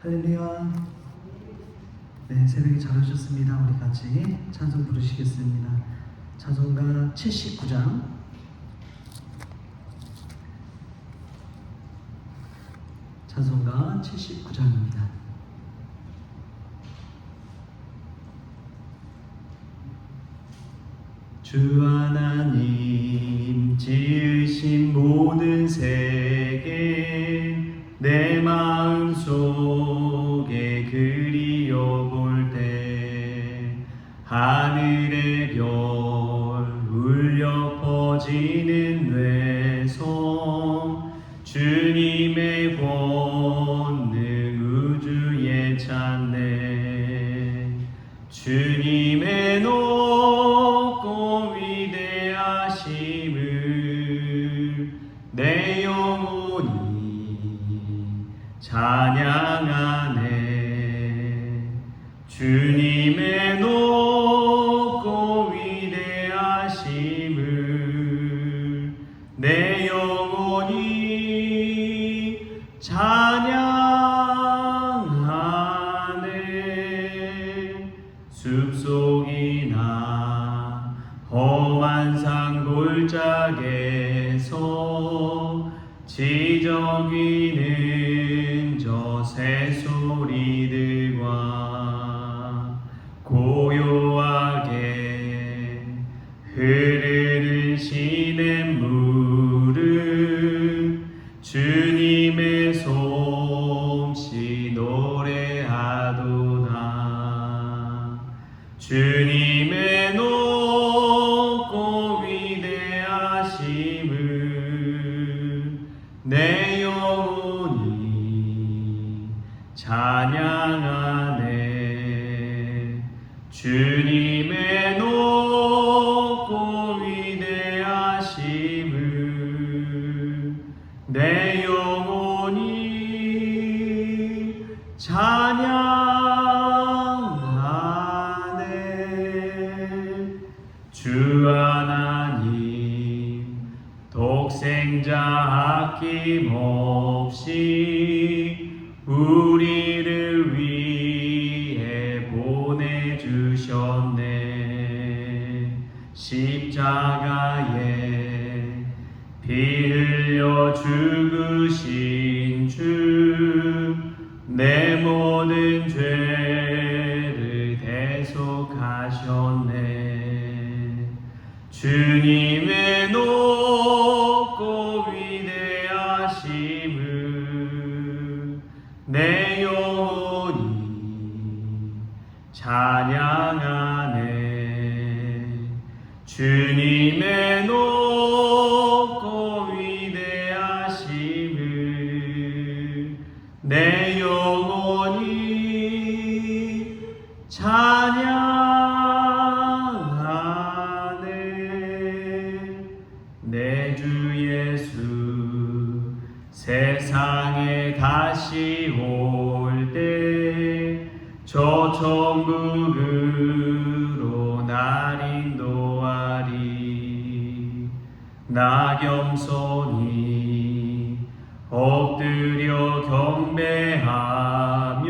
할렐루야. 네, 새벽에 잘 오셨습니다. 우리 같이 찬송 부르시겠습니다. 찬송가 79장. 찬송가 79장입니다. 주 하나님 지으신 모든 세계 내 마음 속에 그리워볼 때 하늘의 별 울려 퍼지는 뇌성 주님의 권능 우주에 찬네 주님의 높고 위대하심을 내 영혼이 찬양하네 주님의 높고 위대하심을 내 영혼이 찬양하네 숲속이나 험한 산 골짜기에서 지저귀는 저 새소리들과 고요하게 흐르는 시냇물은 주님의 솜씨 노래하도다 주님의 높고 위대하심을 내 영혼이 찬양하네 주님의 높고 위대하심을 내 영혼이 찬양하네 주 하나님 독생자 아낌없이 우리를 위해 보내주셨네 십자가에 피 흘려 죽으신 주 내 모든 죄를 대속하셨네 주님의 높고 위대하심을 내 영혼이 찬양하네 주님의 높고 위대하심을 내 영혼이 찬양하네 내 주 예수 세상에 다시 올 때 저 천국으로 날 인도하리 나 겸손히 엎드려 경배하며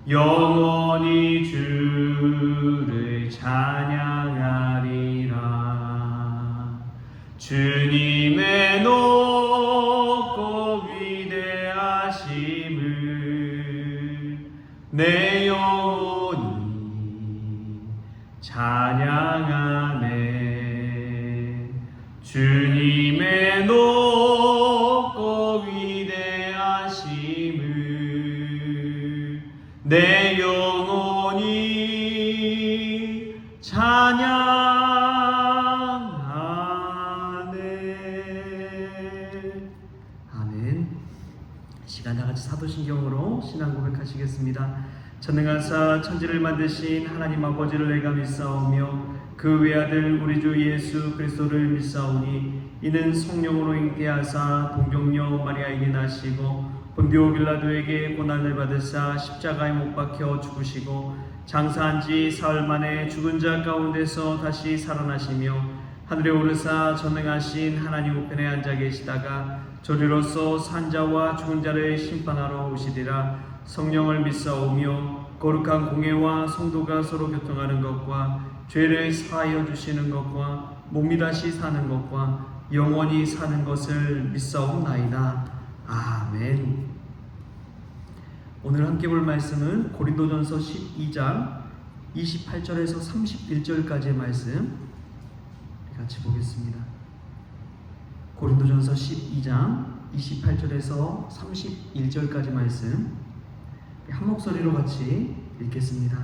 영원히 주를 찬양하리라 주님의 높고 위대하심을 내 영혼이 찬양하네 주님의 높고 위대하심을 내 영혼이 찬양하네 아멘. 시간 다같이 사도신경으로 신앙 고백하시겠습니다. 전능하사 천지를 만드신 하나님 아버지를 내가 믿사오며 그 외아들 우리 주 예수 그리스도를 믿사오니 이는 성령으로 잉태하사 동정녀 마리아에게 나시고 본디오 빌라도에게 고난을 받으사 십자가에 못 박혀 죽으시고 장사한 지 사흘 만에 죽은 자 가운데서 다시 살아나시며 하늘에 오르사 전능하신 하나님 우편에 앉아 계시다가 저리로서 산자와 죽은 자를 심판하러 오시리라. 성령을 믿사오며 거룩한 공회와 성도가 서로 교통하는 것과 죄를 사하여 주시는 것과 몸이 다시 사는 것과 영원히 사는 것을 믿사옵나이다. 아멘. 오늘 함께 볼 말씀은 고린도전서 12장 28절에서 31절까지의 말씀 같이 보겠습니다. 고린도전서 12장 28절에서 31절까지 말씀 한 목소리로 같이 읽겠습니다.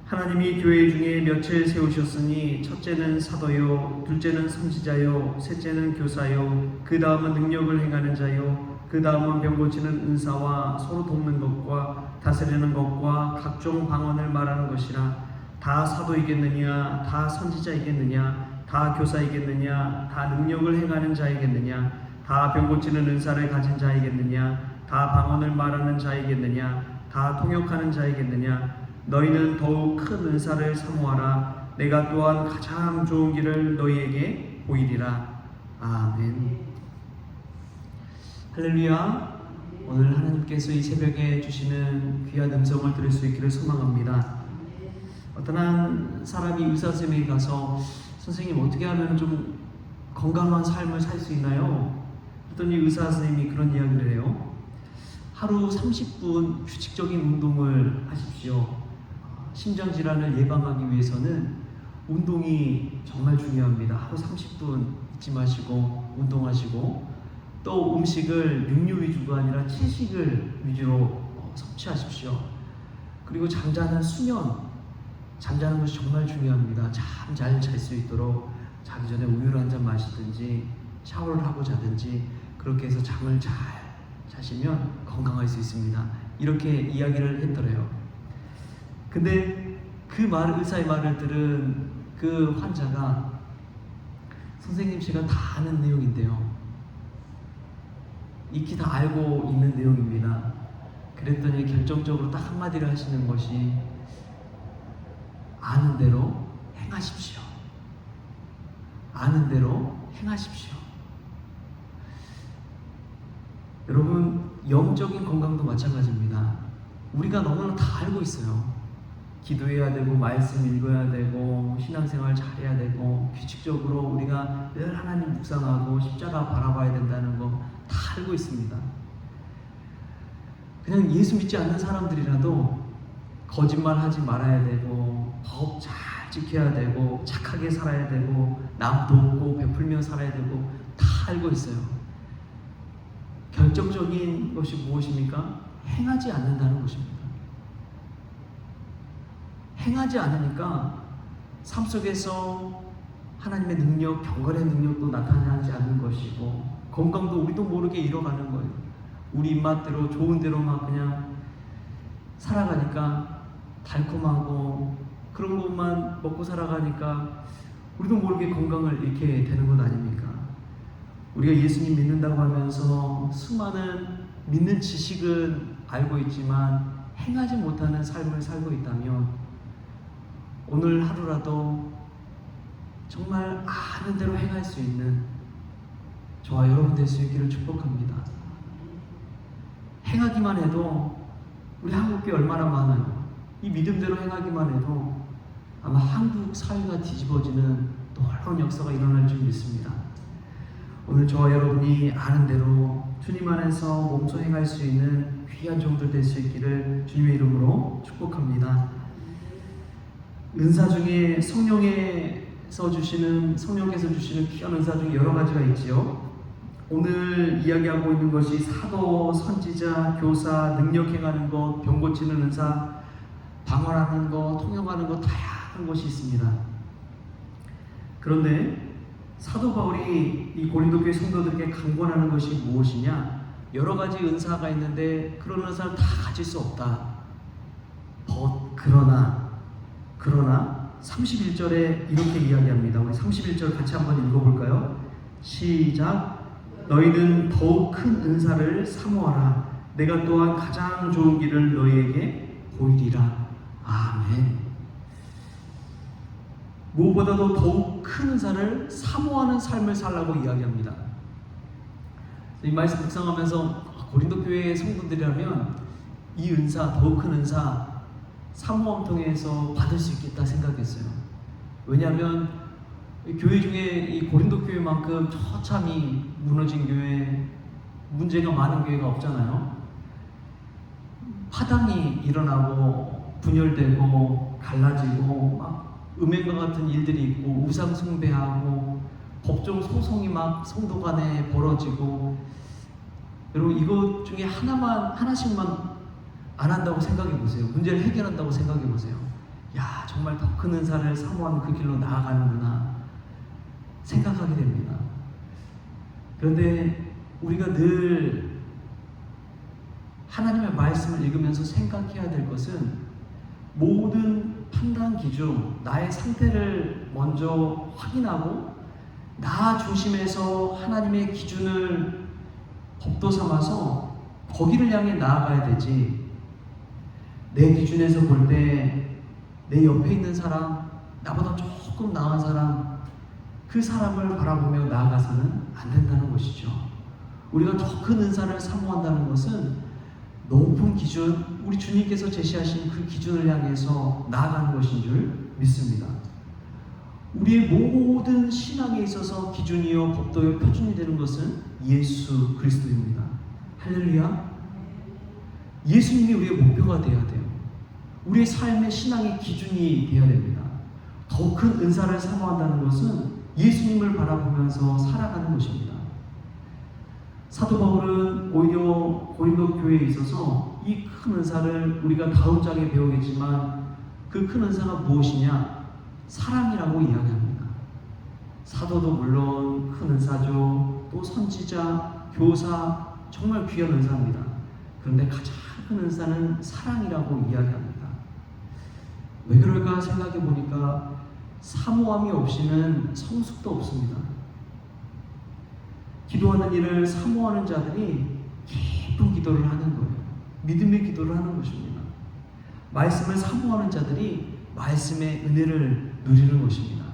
하나님이 교회 중에 몇을 세우셨으니 첫째는 사도요, 둘째는 선지자요, 셋째는 교사요, 그 다음은 능력을 행하는 자요, 그 다음은 병 고치는 은사와 서로 돕는 것과 다스리는 것과 각종 방언을 말하는 것이라. 다 사도이겠느냐, 다 선지자이겠느냐, 다 교사이겠느냐, 다 능력을 행하는 자이겠느냐, 다 병 고치는 은사를 가진 자이겠느냐, 다 방언을 말하는 자이겠느냐, 다 통역하는 자이겠느냐. 너희는 더욱 큰 은사를 사모하라. 내가 또한 가장 좋은 길을 너희에게 보이리라. 아멘. 할렐루야. 오늘 하나님께서 이 새벽에 주시는 귀한 음성을 들을 수 있기를 소망합니다. 어떤 한 사람이 의사선생님에게 가서 선생님 어떻게 하면 좀 건강한 삶을 살 수 있나요? 그랬더니 의사선생님이 그런 이야기를 해요. 하루 30분 규칙적인 운동을 하십시오. 심장질환을 예방하기 위해서는 운동이 정말 중요합니다. 하루 30분 잊지 마시고 운동하시고, 또 음식을 육류 위주가 아니라 채식을 위주로 섭취하십시오. 그리고 잠자는 수면, 잠자는 것이 정말 중요합니다. 잠 잘 잘 수 있도록 자기 전에 우유를 한 잔 마시든지 샤워를 하고 자든지 그렇게 해서 잠을 잘 자시면 건강할 수 있습니다. 이렇게 이야기를 했더래요. 근데 그 의사의 말을 들은 그 환자가 선생님 제가 다 아는 내용인데요, 익히 다 알고 있는 내용입니다. 그랬더니 결정적으로 딱 한마디를 하시는 것이 아는 대로 행하십시오. 아는 대로 행하십시오. 여러분, 영적인 건강도 마찬가지입니다. 우리가 너무나 다 알고 있어요. 기도해야 되고, 말씀 읽어야 되고, 신앙생활 잘해야 되고, 규칙적으로 우리가 늘 하나님 묵상하고 십자가 바라봐야 된다는 거 다 알고 있습니다. 그냥 예수 믿지 않는 사람들이라도 거짓말 하지 말아야 되고, 법 잘 지켜야 되고, 착하게 살아야 되고, 남 돕고 베풀며 살아야 되고 다 알고 있어요. 결정적인 것이 무엇입니까? 행하지 않는다는 것입니다. 행하지 않으니까 삶 속에서 하나님의 능력, 경건의 능력도 나타나지 않는 것이고, 건강도 우리도 모르게 잃어가는 거예요. 우리 입맛대로 좋은 대로 막 그냥 살아가니까 달콤하고 그런 것만 먹고 살아가니까 우리도 모르게 건강을 잃게 되는 것 아닙니까? 우리가 예수님 믿는다고 하면서 수많은 믿는 지식은 알고 있지만 행하지 못하는 삶을 살고 있다면 오늘 하루라도 정말 아는 대로 행할 수 있는 저와 여러분 될 수 있기를 축복합니다. 행하기만 해도 우리 한국교회 얼마나 많아요. 이 믿음대로 행하기만 해도 아마 한국 사회가 뒤집어지는 놀라운 역사가 일어날 줄 믿습니다. 오늘 저와 여러분이 아는 대로 주님 안에서 몸소 행할 수 있는 귀한 종들 될 수 있기를 주님의 이름으로 축복합니다. 은사 중에 성령께서 주시는 귀한 은사 중에 여러 가지가 있지요. 오늘 이야기하고 있는 것이 사도, 선지자, 교사, 능력 행하는 것, 병 고치는 은사, 방언하는 것, 통역하는 것, 다양한 것이 있습니다. 그런데 사도 바울이 이 고린도 교회 성도들에게 강권하는 것이 무엇이냐? 여러 가지 은사가 있는데 그런 은사를 다 가질 수 없다. 그러나 31절에 이렇게 이야기합니다. 우리 31절 같이 한번 읽어볼까요? 시작. 너희는 더욱 큰 은사를 사모하라. 내가 또한 가장 좋은 길을 너희에게 보이리라. 아멘. 무엇보다도 더욱 큰 은사를 사모하는 삶을 살라고 이야기합니다. 이 말씀 묵상하면서 고린도 교회의 성도들이라면 이 은사, 더욱 큰 은사 사모함 통해서 받을 수 있겠다 생각했어요. 왜냐하면 교회 중에 이 고린도 교회만큼 처참히 무너진 교회, 문제가 많은 교회가 없잖아요. 파당이 일어나고 분열되고 갈라지고 막 음행과 같은 일들이 있고 우상 숭배하고 법정 소송이 막 성도 간에 벌어지고, 여러분 이것 중에 하나씩만 안 한다고 생각해 보세요. 문제를 해결한다고 생각해 보세요. 야, 정말 더 큰 은사를 사모하는 그 길로 나아가는구나 생각하게 됩니다. 그런데 우리가 늘 하나님의 말씀을 읽으면서 생각해야 될 것은 모든 판단 기준, 나의 상태를 먼저 확인하고 나 중심에서 하나님의 기준을 법도 삼아서 거기를 향해 나아가야 되지, 내 기준에서 볼 때 내 옆에 있는 사람, 나보다 조금 나은 사람, 그 사람을 바라보며 나아가서는 안 된다는 것이죠. 우리가 더 큰 은사를 사모한다는 것은 높은 기준, 우리 주님께서 제시하신 그 기준을 향해서 나아가는 것인 줄 믿습니다. 우리의 모든 신앙에 있어서 기준이요 법도요 표준이 되는 것은 예수 그리스도입니다. 할렐루야. 예수님이 우리의 목표가 되어야 돼요. 우리의 삶의 신앙의 기준이 되어야 됩니다. 더 큰 은사를 사모한다는 것은 예수님을 바라보면서 살아가는 것입니다. 사도 바울은 오히려 고린도 교회에 있어서 이 큰 은사를 우리가 다음 장에 배우겠지만 그 큰 은사가 무엇이냐? 사랑이라고 이야기합니다. 사도도 물론 큰 은사죠. 또 선지자, 교사, 정말 귀한 은사입니다. 그런데 가장 큰 은사는 사랑이라고 이야기합니다. 왜 그럴까 생각해 보니까 사모함이 없이는 성숙도 없습니다. 기도하는 일을 사모하는 자들이 기쁜 기도를 하는 거예요. 믿음의 기도를 하는 것입니다. 말씀을 사모하는 자들이 말씀의 은혜를 누리는 것입니다.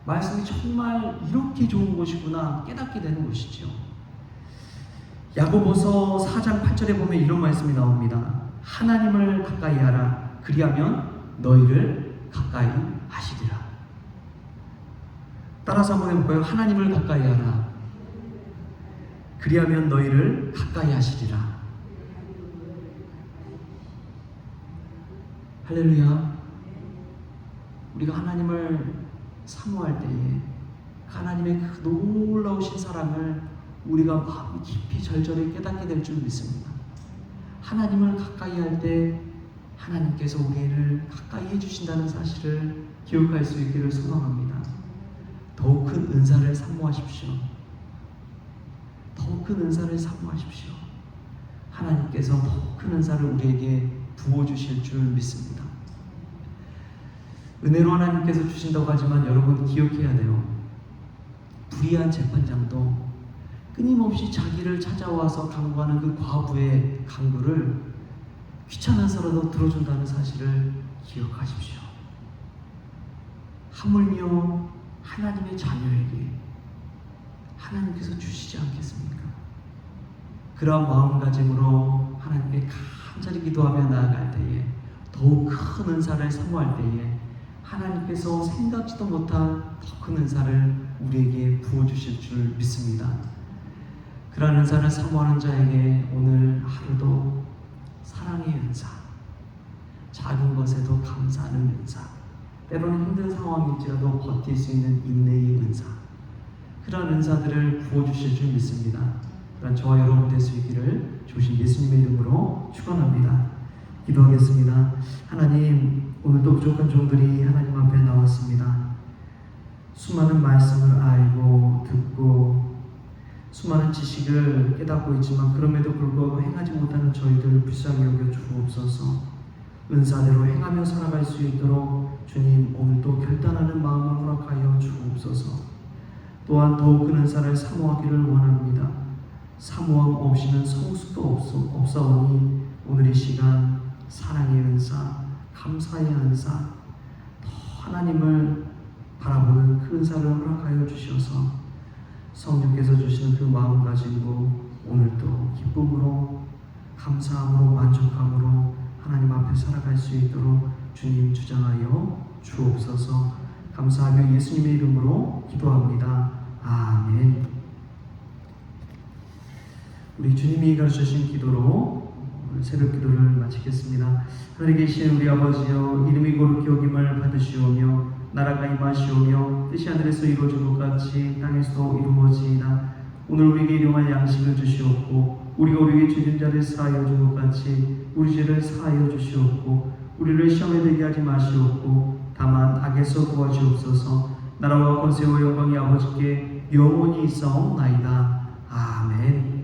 말씀이 정말 이렇게 좋은 것이구나 깨닫게 되는 것이죠. 야고보서 4장 8절에 보면 이런 말씀이 나옵니다. 하나님을 가까이 하라. 그리하면 너희를 가까이 하시리라. 따라서 한번 해볼까요? 하나님을 가까이 하라. 그리하면 너희를 가까이 하시리라. 할렐루야. 우리가 하나님을 사모할 때에 하나님의 그 놀라우신 사랑을 우리가 마음 깊이 절절히 깨닫게 될 줄 믿습니다. 하나님을 가까이 할 때 하나님께서 우리를 가까이 해주신다는 사실을 기억할 수 있기를 소망합니다. 더욱 큰 은사를 사모하십시오. 더욱 큰 은사를 사모하십시오. 하나님께서 더욱 큰 은사를 우리에게 부어주실 줄 믿습니다. 은혜로 하나님께서 주신다고 하지만 여러분 기억해야 돼요. 불의한 재판장도 끊임없이 자기를 찾아와서 강구하는 그 과부의 강구를 귀찮아서라도 들어준다는 사실을 기억하십시오. 하물며 하나님의 자녀에게 하나님께서 주시지 않겠습니까? 그러한 마음가짐으로 하나님께 간절히 기도하며 나아갈 때에 더욱 큰 은사를 사모할 때에 하나님께서 생각지도 못한 더 큰 은사를 우리에게 부어주실 줄 믿습니다. 그러한 은사를 사모하는 자에게 오늘 하루도 사랑의 은사, 작은 것에도 감사하는 은사, 때로는 힘든 상황일지라도 버틸 수 있는 인내의 은사, 그러한 은사들을 부어주실 줄 믿습니다. 그런 저와 여러분 될 수 있기를 주신 예수님의 이름으로 축원합니다. 기도하겠습니다. 하나님, 오늘도 부족한 종들이 하나님 앞에 나왔습니다. 수많은 말씀을 알고 듣고 수많은 지식을 깨닫고 있지만 그럼에도 불구하고 행하지 못하는 저희들을 불쌍히 여겨 주옵소서. 은사대로 행하며 살아갈 수 있도록 주님 오늘도 결단하는 마음을 허락하여 주옵소서. 또한 더욱 큰 은사를 사모하기를 원합니다. 사모함 없이는 성숙도 없사오니 오늘 이 시간 사랑의 은사, 감사의 은사, 더 하나님을 바라보는 그 은사를 허락하여 주셔서 성령께서 주시는 그 마음가짐으로 오늘도 기쁨으로 감사함으로 만족함으로 하나님 앞에 살아갈 수 있도록 주님 주장하여 주옵소서. 감사하며 예수님의 이름으로 기도합니다. 아멘. 우리 주님이 가르쳐주신 기도로 새벽 기도를 마치겠습니다. 하늘에 계신 우리 아버지여, 이름이 거룩히 여김을 받으시오며 나라가 임하시오며 뜻이 하늘에서 이루어진 것 같이 땅에서도 이루어지이다. 오늘 우리에게 일용할 양식을 주시옵고 우리가 우리에게 죄진 자를 사하여 준 것 같이 우리 죄를 사하여 주시옵고 우리를 시험에 들게 하지 마시옵고 다만 악에서 구하시옵소서. 나라와 권세와 영광이 아버지께 영원히 있사옵나이다. 아멘.